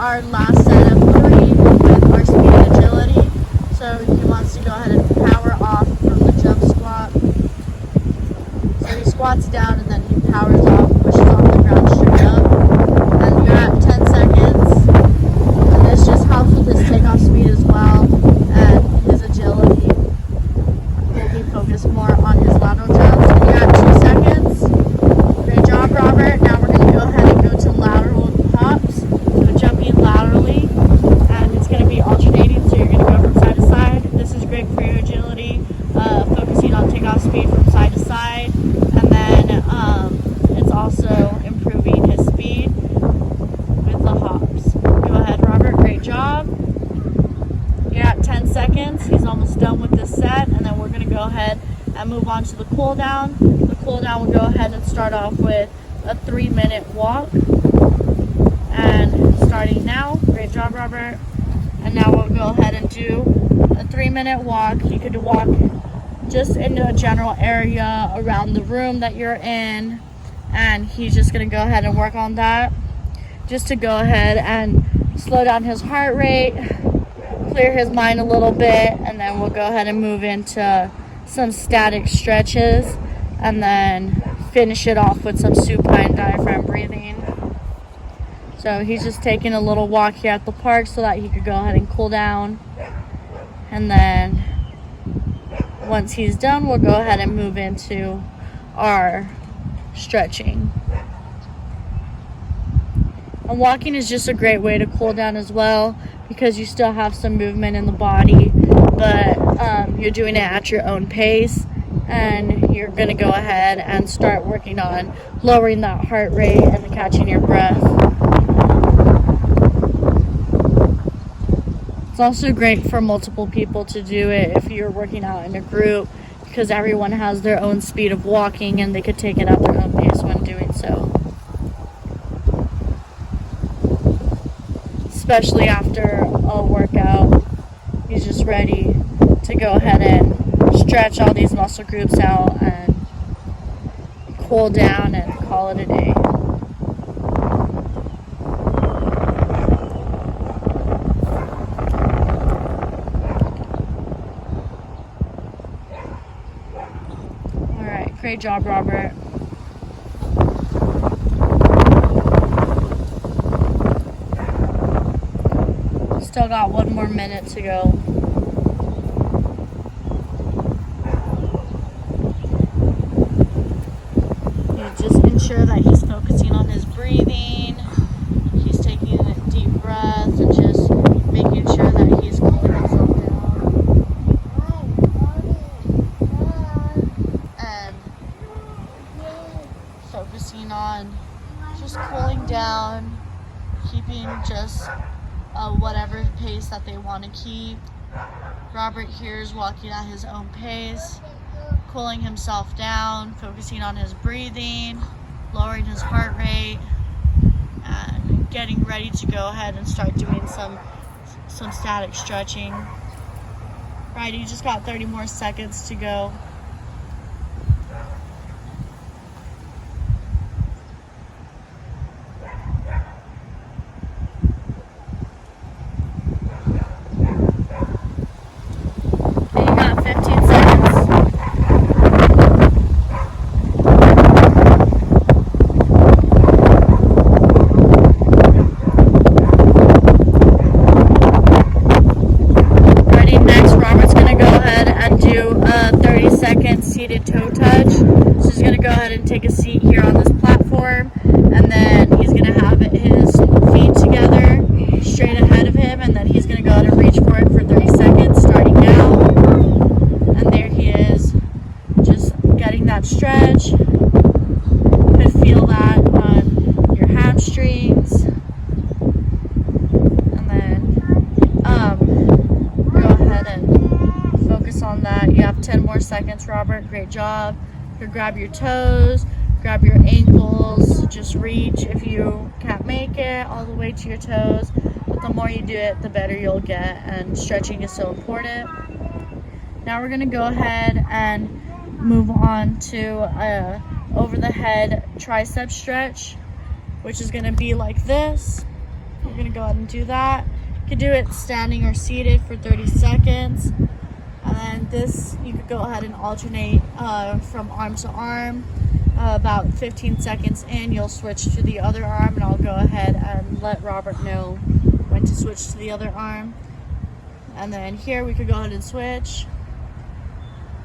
our last set of 3 with our speed and agility. So he wants to go ahead and power off from the jump squat. So he squats down and then he powers off, pushes off the ground straight up. And you're at 10 seconds. And this just helps with his takeoff speed as well and his agility. He'll be focused more on his lateral jumps. And you're at 2 seconds. Great job, Robert. Now we're going to go ahead and go to lateral hops. So jumping laterally. And it's going to be alternating, so you're going to go from side to side. This is great for your agility. Focusing on takeoff speed from side to side. And then it's also improving his speed with the hops. Go ahead, Robert. Great job. You're at 10 seconds. He's almost done with this set. And then we're going to go ahead and move on to the cool down. The cool down, we'll go ahead and start off with a 3-minute walk. And starting now. Great job, Robert. And now we'll go ahead and do a 3-minute walk. You could walk just into a general area around the room that you're in, and he's just going to go ahead and work on that just to go ahead and slow down his heart rate, clear his mind a little bit, and then we'll go ahead and move into some static stretches and then finish it off with some supine diaphragm breathing. So he's just taking a little walk here at the park so that he could go ahead and cool down, and then once he's done, we'll go ahead and move into our stretching. And walking is just a great way to cool down as well, because you still have some movement in the body, but you're doing it at your own pace, and you're going to go ahead and start working on lowering that heart rate and catching your breath. It's also great for multiple people to do it if you're working out in a group, because everyone has their own speed of walking and they could take it at their own pace when doing so. Especially after a workout, he's just ready to go ahead and stretch all these muscle groups out and cool down and call it a day. Great job, Robert. Still got 1 more minute to go. You just ensure that he's focusing on his breathing. He's taking deep breaths and just making sure that he's cooling himself down. And focusing on just cooling down, keeping just whatever pace that they want to keep. Robert here is walking at his own pace, cooling himself down, focusing on his breathing, lowering his heart rate, and getting ready to go ahead and start doing some static stretching. Right, you just got 30 more seconds to go. Seated toe touch. So he's going to go ahead and take a seat here on this platform, and then he's going to have his feet together straight ahead of him, and then he's going to go ahead and reach for it for 30 seconds starting now. And there he is, just getting that stretch. You could feel that on your hamstrings. And then go ahead and focus on that. You have 10 more seconds, Robert. Great job. You grab your toes, grab your ankles, just reach if you can't make it all the way to your toes. But the more you do it, the better you'll get, and stretching is so important. Now we're going to go ahead and move on to over the head tricep stretch, which is going to be like this. You're going to go ahead and do that. You can do it standing or seated for 30 seconds. And then this, you could go ahead and alternate from arm to arm. About 15 seconds in, you'll switch to the other arm, and I'll go ahead and let Robert know when to switch to the other arm. And then here we could go ahead and switch.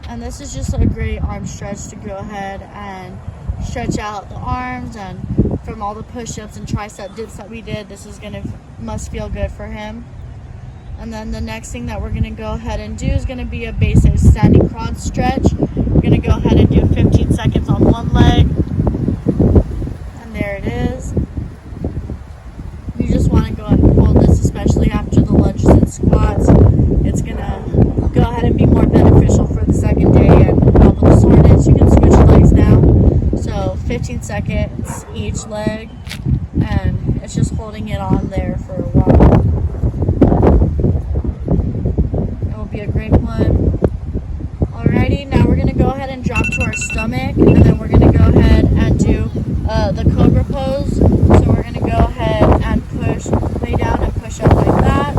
And this is just a great arm stretch to go ahead and stretch out the arms, and from all the push-ups and tricep dips that we did, this is must feel good for him. And then the next thing that we're gonna go ahead and do is gonna be a basic standing crunch stretch. We're gonna go ahead and do 15 seconds on one leg. And there it is. You just wanna go ahead and hold this, especially after the lunges and squats. It's gonna go ahead and be more beneficial for the second day and help with soreness. You can switch legs now. So 15 seconds each leg, and it's just holding it on there for a while. It will be a great one. Alrighty, now we're going to go ahead and drop to our stomach, and then we're going to go ahead and do the cobra pose. So we're going to go ahead and lay down and push up like that.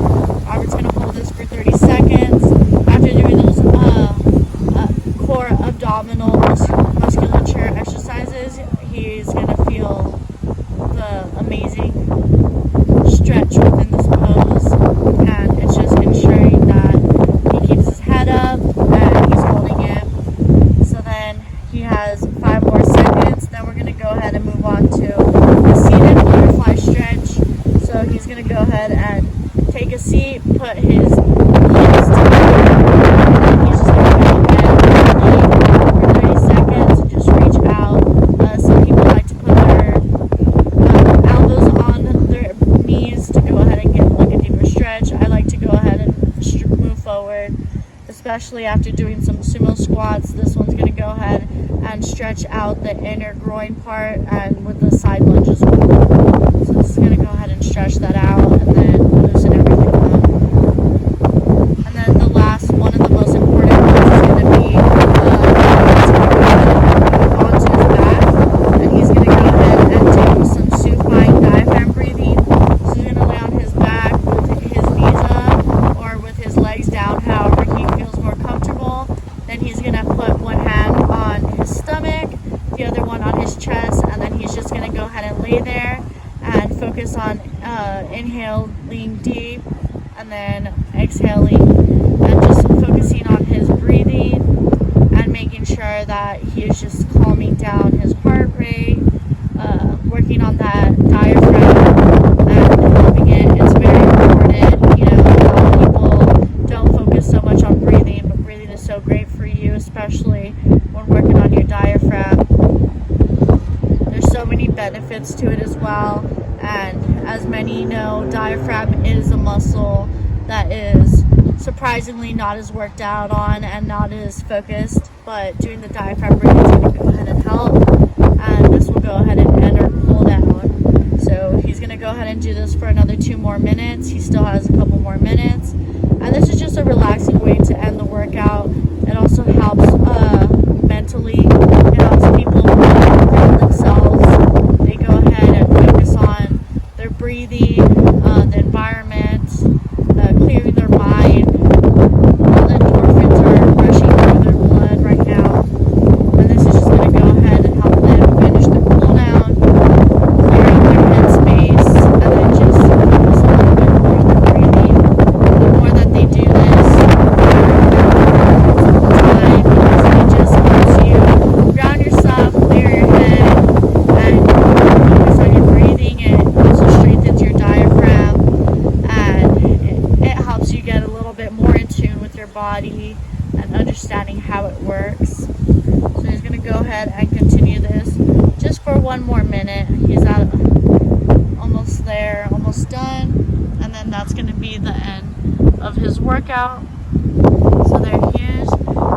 Robert's going to hold this for 30 seconds. After doing those core abdominal musculature exercises, he's going to feel the amazing stretch within this pose, and it's just ensuring that he keeps his head up and he's holding it. So then he has 5 more seconds. Then we're going to go ahead and move on to the seated butterfly stretch. So he's going to go ahead and take a seat, put his legs together, and he's just going to go ahead and for 30 seconds and just reach out. Some people like to put their elbows on their knees to go ahead and get like a deeper stretch. I like to go ahead and move forward, especially after doing some sumo squats. This one's going to go ahead and stretch out the inner groin part, and with the side lunge as well. So this is going to go ahead and stretch that out and then loosen everything up. And then the last one, and the most important one, is going to be onto his back, and he's going to go ahead and do some supine diaphragm breathing. So he's going to lay on his back with his knees up or with his legs down, however he feels more comfortable. Then he's going to put one hand on his stomach, the other one on his chest, and then he's just going to go ahead and lay there and focus on inhaling deep and then exhaling, and just focusing on his breathing and making sure that he is just calming down his heart rate, working on that diaphragm and helping it. It's very important. You know, a lot of people don't focus so much on breathing, but breathing is so great for you, especially when working on your diaphragm. There's so many benefits to it as well, and as many know, diaphragm is a muscle that is surprisingly not as worked out on and not as focused, but doing the diaphragm breathing is going to go ahead and help, and this will go ahead and end our cool down. So he's going to go ahead and do this for another 2 more minutes. He still has a couple more minutes, and this is just a relaxing way to end the workout. It also helps mentally. It helps people ground themselves. They go ahead and focus on their breathing, the environment, clearing their mind. All the endorphins are rushing through their blood right now, and this is just going to go ahead and help them finish their cool down, clear out their headspace, and then just focus a little bit more on their breathing. The more that they do this, time, because it just helps you ground yourself, clear your head, and focus on your breathing. It also strengthens your diaphragm, and it helps you get a little bit more in tune with your body and understanding how it works. So he's going to go ahead and continue this just for 1 more minute. He's at almost there, almost done, and then that's going to be the end of his workout. So there he is.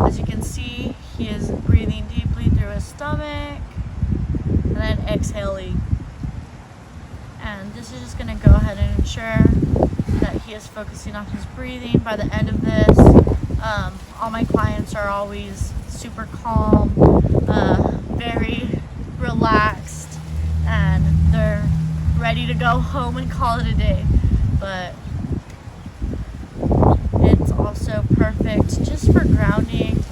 As you can see, he is breathing deeply through his stomach and then exhaling. And this is just going to go ahead and ensure that he is focusing on his breathing. By the end of this, all my clients are always super calm, very relaxed, and they're ready ready to go home and call it a day. But it's also perfect just for grounding